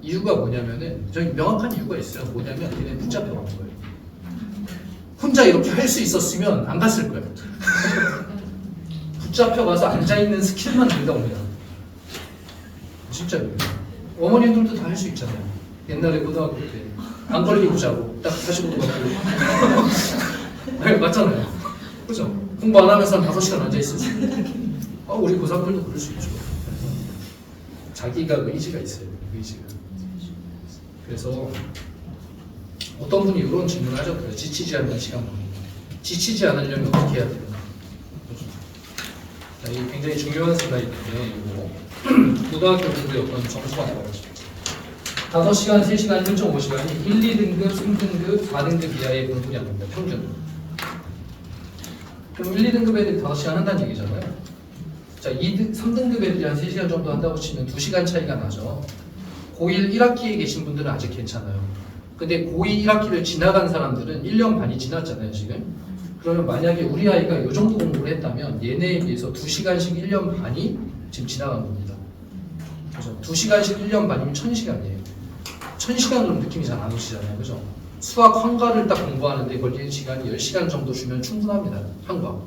이유가 뭐냐면은 저희 명확한 이유가 있어요. 뭐냐면 걔네 붙잡혀 간 거예요. 혼자 이렇게 할 수 있었으면 안 갔을 거예요. 붙잡혀 가서 앉아있는 스킬만 들다 옵니다. 진짜요. 어머님들도 다 할 수 있잖아요. 옛날에 고등학교 때 안 걸리고 자고 딱 45도 받고 아니, 맞잖아요. 그죠? 공부 안 하면서 한 5시간 앉아있을 수 있어요. 우리 고3들도 그럴 수 있죠. 자기가 의지가 있어요. 의지가. 그래서 어떤 분이 이런 질문을 하셨어요. 지치지 않는 시간. 지치지 않으려면 어떻게 해야 돼요? 자, 이게 굉장히 중요한 슬라이드인데 이거 고등학교 공부의 어떤 점수가 나와가지고 5시간, 3시간, 1.5시간이 1, 2등급, 3등급, 4등급 이하의 공부량입니다. 평균. 그럼 1, 2등급 애들이 5시간 한다는 얘기잖아요. 자, 3등급 애들이 한 3시간 정도 한다고 치면 2시간 차이가 나죠. 고1 1학기에 계신 분들은 아직 괜찮아요. 근데 고2 1학기를 지나간 사람들은 1년 반이 지났잖아요, 지금. 그러면 만약에 우리 아이가 이 정도 공부를 했다면 얘네에 비해서 2시간씩 1년 반이 지금 지나간 겁니다. 그죠? 2시간씩 1년 반이면 1000시간이에요. 1000시간으로 느낌이 잘 안 오시잖아요. 그죠? 수학 한 과를 딱 공부하는데 걸리는 시간이 10시간 정도 주면 충분합니다. 한 과.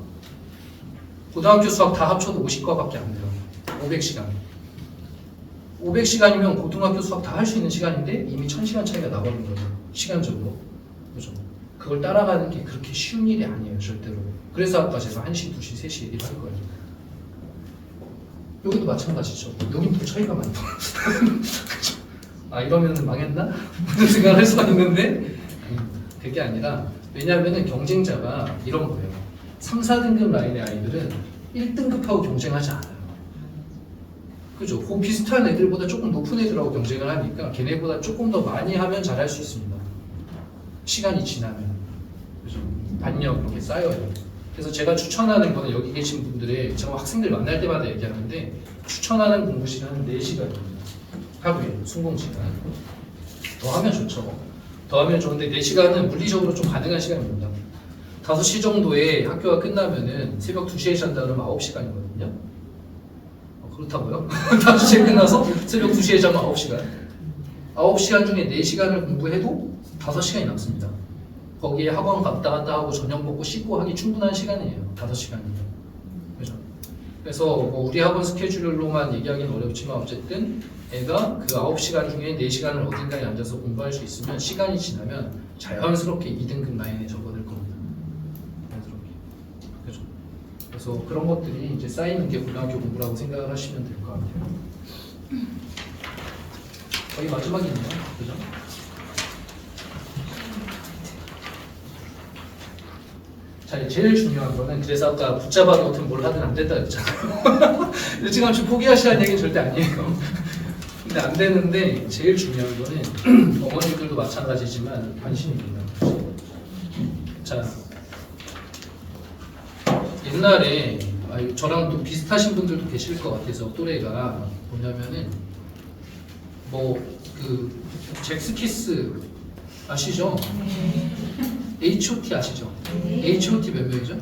고등학교 수학 다 합쳐도 50과밖에 안 돼요. 500시간. 500시간이면 고등학교 수학 다 할 수 있는 시간인데 이미 1000시간 차이가 나버린 거예요. 시간적으로. 그죠? 그걸 따라가는 게 그렇게 쉬운 일이 아니에요. 절대로. 그래서 아까 제가 1시, 2시, 3시 얘기할 거예요. 여기도 마찬가지죠. 여긴 또 차이가 많다. 이러면 망했나? 무슨 생각을 할 수가 있는데 그게 아니라 왜냐하면 경쟁자가 이런 거예요. 3, 4등급 라인의 아이들은 1등급하고 경쟁하지 않아요. 그죠? 그 비슷한 애들보다 조금 높은 애들하고 경쟁을 하니까 걔네보다 조금 더 많이 하면 잘할 수 있습니다. 시간이 지나면. 그죠? 반년 이렇게 쌓여요. 그래서 제가 추천하는 거는 여기 계신 분들의 제가 학생들 만날 때마다 얘기하는데 추천하는 공부 시간은 4시간입니다. 하루에 순공 시간. 더 하면 좋죠. 더 하면 좋은데 4시간은 물리적으로 좀 가능한 시간입니다. 5시 정도에 학교가 끝나면은 새벽 2시에 잔다 그러면 9시간이거든요. 그렇다고요? 5시에 끝나서 새벽 2시에 자면 9시간. 9시간 중에 4시간을 공부해도 5시간이 남습니다. 거기에 학원 갔다 하고 저녁 먹고 씻고 하기 충분한 시간이에요. 5시간이면. 그죠? 그래서 뭐 우리 학원 스케줄로만 얘기하기는 어렵지만 어쨌든 애가 그 9시간 중에 4시간을 어딘가에 앉아서 공부할 수 있으면 시간이 지나면 자연스럽게 2등급 라인에 접어들 겁니다. 자연스럽게. 그죠? 그래서 그런 것들이 이제 쌓이는 게 고등학교 공부라고 생각을 하시면 될 것 같아요. 거의 마지막이네요. 그죠? 자, 제일 중요한 거는 그래서 아까 붙잡아 놓든 뭘 하든 안 된다 그랬잖아요. 일찌감치 포기하시라는 얘기는 절대 아니에요. 근데 안 되는데 제일 중요한 거는 어머님들도 마찬가지지만 관심입니다. 자, 옛날에 저랑 또 비슷하신 분들도 계실 것 같아서 또래가 뭐냐면은 뭐 그 잭스키스 아시죠? H.O.T 아시죠? H.O.T 몇 명이죠?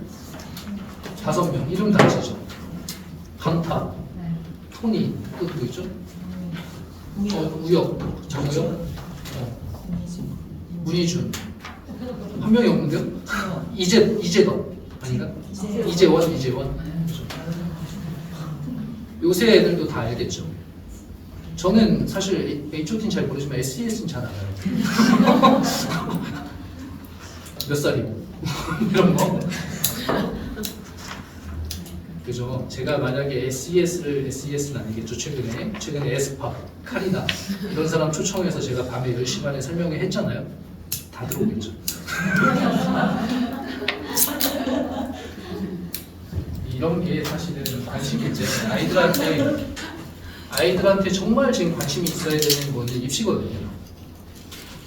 5명. 이름 다 아시죠? 강타, 토니, 또 누구 있죠? 우혁, 정우혁, 문희준. 한 명이 없는데요? 이재덕 아닌가? 이재원. 요새 애들도 다 알겠죠. 저는 사실 H.O.T는 잘 모르지만 SES는 잘 알아요. 몇 살이고 이런 거. 그죠? 제가 만약에 SES는 아니겠죠. 최근에 에스파, 카리나 이런 사람 초청해서 제가 밤에 10시 반에 설명회 했잖아요. 다 들어오겠죠. 이런 게 사실은 관심이지. 아이들한테 정말 지금 관심이 있어야 되는 거는 입시거든요.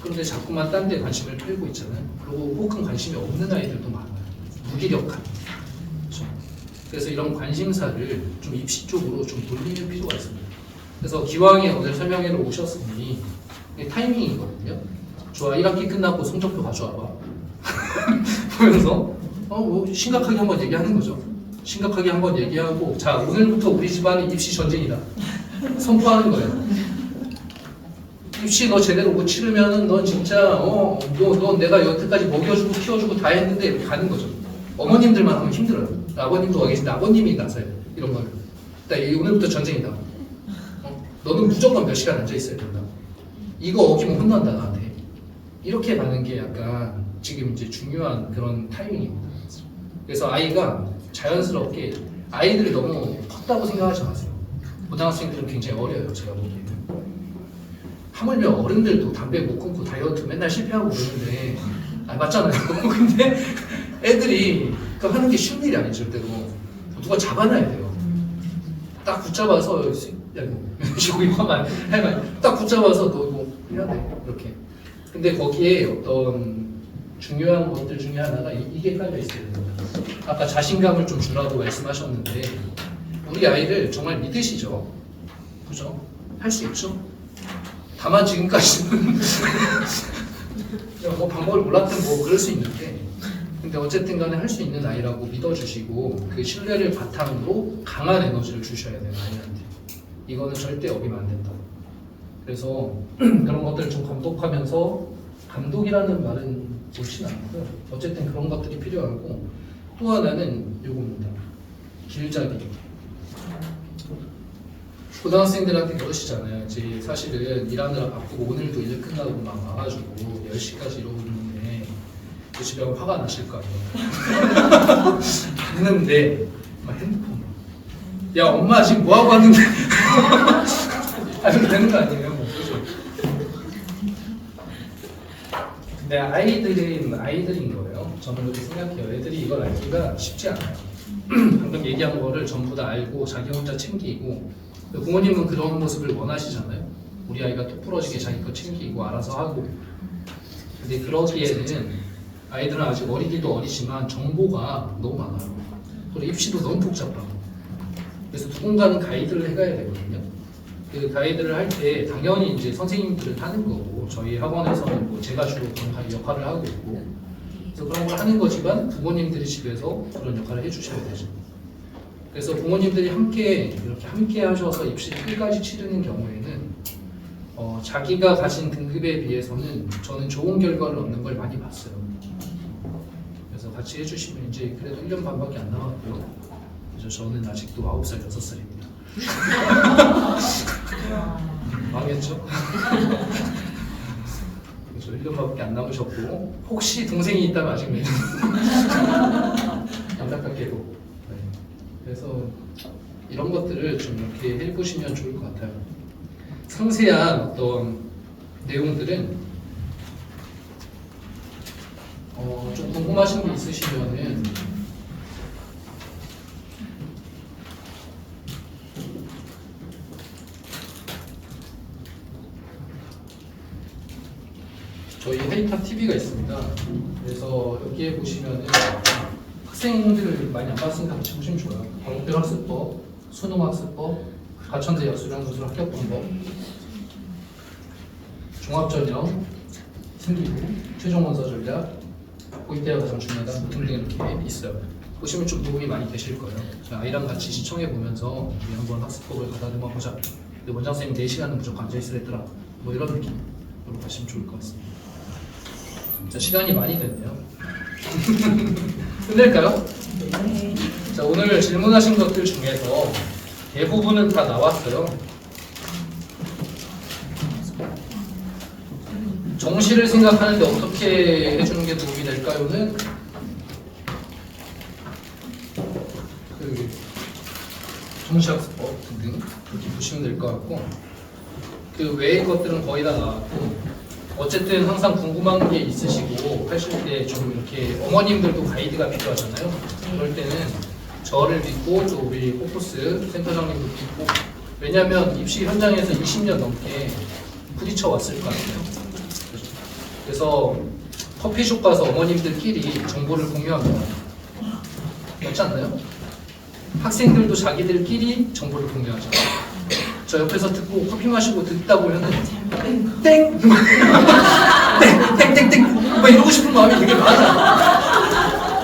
그런데 자꾸만 딴 데 관심을 끌고 있잖아요. 그리고 혹은 관심이 없는 아이들도 많아요. 무기력한. 그렇죠? 그래서 이런 관심사를 좀 입시 쪽으로 좀 돌리는 필요가 있습니다. 그래서 기왕에 오늘 설명회를 오셨으니 이게 타이밍이거든요. 좋아, 1학기 끝나고 성적표 가져와봐. 보면서 뭐 심각하게 한번 얘기하는 거죠. 심각하게 한번 얘기하고, 자, 오늘부터 우리 집안이 입시 전쟁이다 선포하는 거예요. 입시 너 제대로 못 치르면은 넌 진짜 너 내가 여태까지 먹여주고 키워주고 다 했는데 이렇게 가는 거죠. 어머님들만 하면 힘들어요. 아버님도 와 계신데 아버님이 나서요. 이런 거는. 오늘부터 전쟁이다. 너는 무조건 몇 시간 앉아 있어야 된다. 이거 어기면 혼난다 나한테. 이렇게 가는 게 약간 지금 이제 중요한 그런 타이밍입니다. 그래서 아이가 자연스럽게 아이들이 너무 컸다고 생각하지 마세요. 고등학생들은 굉장히 어려요. 제가 보기에는. 하물며 어른들도 담배 못 끊고 다이어트 맨날 실패하고 그러는데 맞잖아요. 근데 애들이 하는 게 쉬운 일이 아니죠. 절대로. 누가 잡아놔야 돼요. 딱 붙잡아서 이거 이거만 딱 붙잡아서 너 이거 해야 돼. 이렇게. 근데 거기에 어떤 중요한 것들 중에 하나가 이게 깔려 있어야 됩니다. 아까 자신감을 좀 주라고 말씀하셨는데 우리 아이를 정말 믿으시죠? 그죠? 할 수 있죠? 다만 지금까지는 뭐 방법을 몰랐든 뭐 그럴 수 있는데 근데 어쨌든 간에 할 수 있는 아이라고 믿어주시고 그 신뢰를 바탕으로 강한 에너지를 주셔야 돼요. 아이한테. 이거는 절대 어기면 안 된다. 그래서 그런 것들을 좀 감독하면서 감독이라는 말은 옳진 않고요. 어쨌든 그런 것들이 필요하고 또 하나는 요겁니다. 길잡이. 고등학생들한테 그러시잖아요. 이제 사실은 일하느라 바쁘고 오늘도 일 끝나고 막 와가지고 10시까지 이러고 있는데 집에 가면 화가 나실 거 아니에요. 갔는데 막 핸드폰 야 엄마 지금 뭐하고 왔는데 이렇게 되는 거 아니에요. 그죠? 근데 아이들인 거예요. 저는 그렇게 생각해요. 애들이 이걸 알기가 쉽지 않아요. 방금 얘기한 거를 전부 다 알고 자기 혼자 챙기고 부모님은 그런 모습을 원하시잖아요. 우리 아이가 똑부러지게 자기 거 챙기고 알아서 하고. 근데 그러기에는 아이들은 아직 어리기도 어리지만 정보가 너무 많아요. 그리고 입시도 너무 복잡하고. 그래서 누군가는 가이드를 해가야 되거든요. 그 가이드를 할 때 당연히 이제 선생님들은 하는 거고 저희 학원에서는 뭐 제가 주로 그런 역할을 하고 있고 그래서 그런 걸 하는 거지만 부모님들이 집에서 그런 역할을 해주셔야 되죠. 그래서 부모님들이 이렇게 함께 하셔서 입시를 끝까지 치르는 경우에는 자기가 가진 등급에 비해서는 저는 좋은 결과를 얻는 걸 많이 봤어요. 그래서 같이 해주시면 이제 그래도 1년 반밖에 안 남았고요. 그래서 저는 아직도 9살, 6살입니다. 망했죠? 그래서 1년밖에 안 남으셨고 혹시 동생이 있다면 아직 매년 안타깝게도. 그래서 이런 것들을 좀 이렇게 해보시면 좋을 것 같아요. 상세한 어떤 내용들은 좀 궁금하신 게 있으시면은 저희 헤이타 TV가 있습니다. 그래서 여기에 보시면은 학생들을 많이 안 봤으니까 같이 보시면 좋아요. 과목별 학습법, 수능 학습법, 가천대 약수령 무술 합격 방법, 종합전형, 승기부, 최종 원서 전략, 고입대가 가장 중요하다 등등 이렇게 있어요. 보시면 좀 도움이 많이 되실 거예요. 아이랑 같이 시청해 보면서 우리 한번 학습법을 가다듬어 보자. 근데 원장 선생님 4시간은 무조건 앉아 있으랬더라. 뭐 이런 느낌으로 가시면 좋을 것 같습니다. 자, 시간이 많이 됐네요. 끝낼까요? 네. 자, 오늘 질문하신 것들 중에서 대부분은 다 나왔어요. 정시를 생각하는데 어떻게 해주는 게 도움이 될까요?는 그 정시학습법 등등 이렇게 보시면 될 것 같고, 그 외의 것들은 거의 다 나왔고, 어쨌든 항상 궁금한 게 있으시고 하실 때 좀 이렇게 어머님들도 가이드가 필요하잖아요. 그럴 때는 저를 믿고 또 우리 코코스 센터장님도 믿고, 왜냐하면 입시 현장에서 20년 넘게 부딪혀 왔을 거 아니에요. 그래서 커피숍 가서 어머님들끼리 정보를 공유합니다. 맞지 않나요? 학생들도 자기들끼리 정보를 공유하죠. 저 옆에서 듣고 커피 마시고 듣다 보면은 땡! 땡! 막 이러고 싶은 마음이 되게 많아.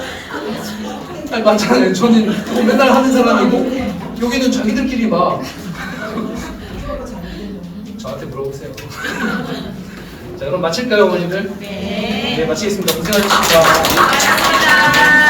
아니, 맞잖아요. 저는 그거 맨날 하는 사람이고, 여기는 자기들끼리 막 저한테 물어보세요. 자, 그럼 마칠까요, 어머니들? 네. 네, 마치겠습니다. 고생하셨습니다. 감사합니다.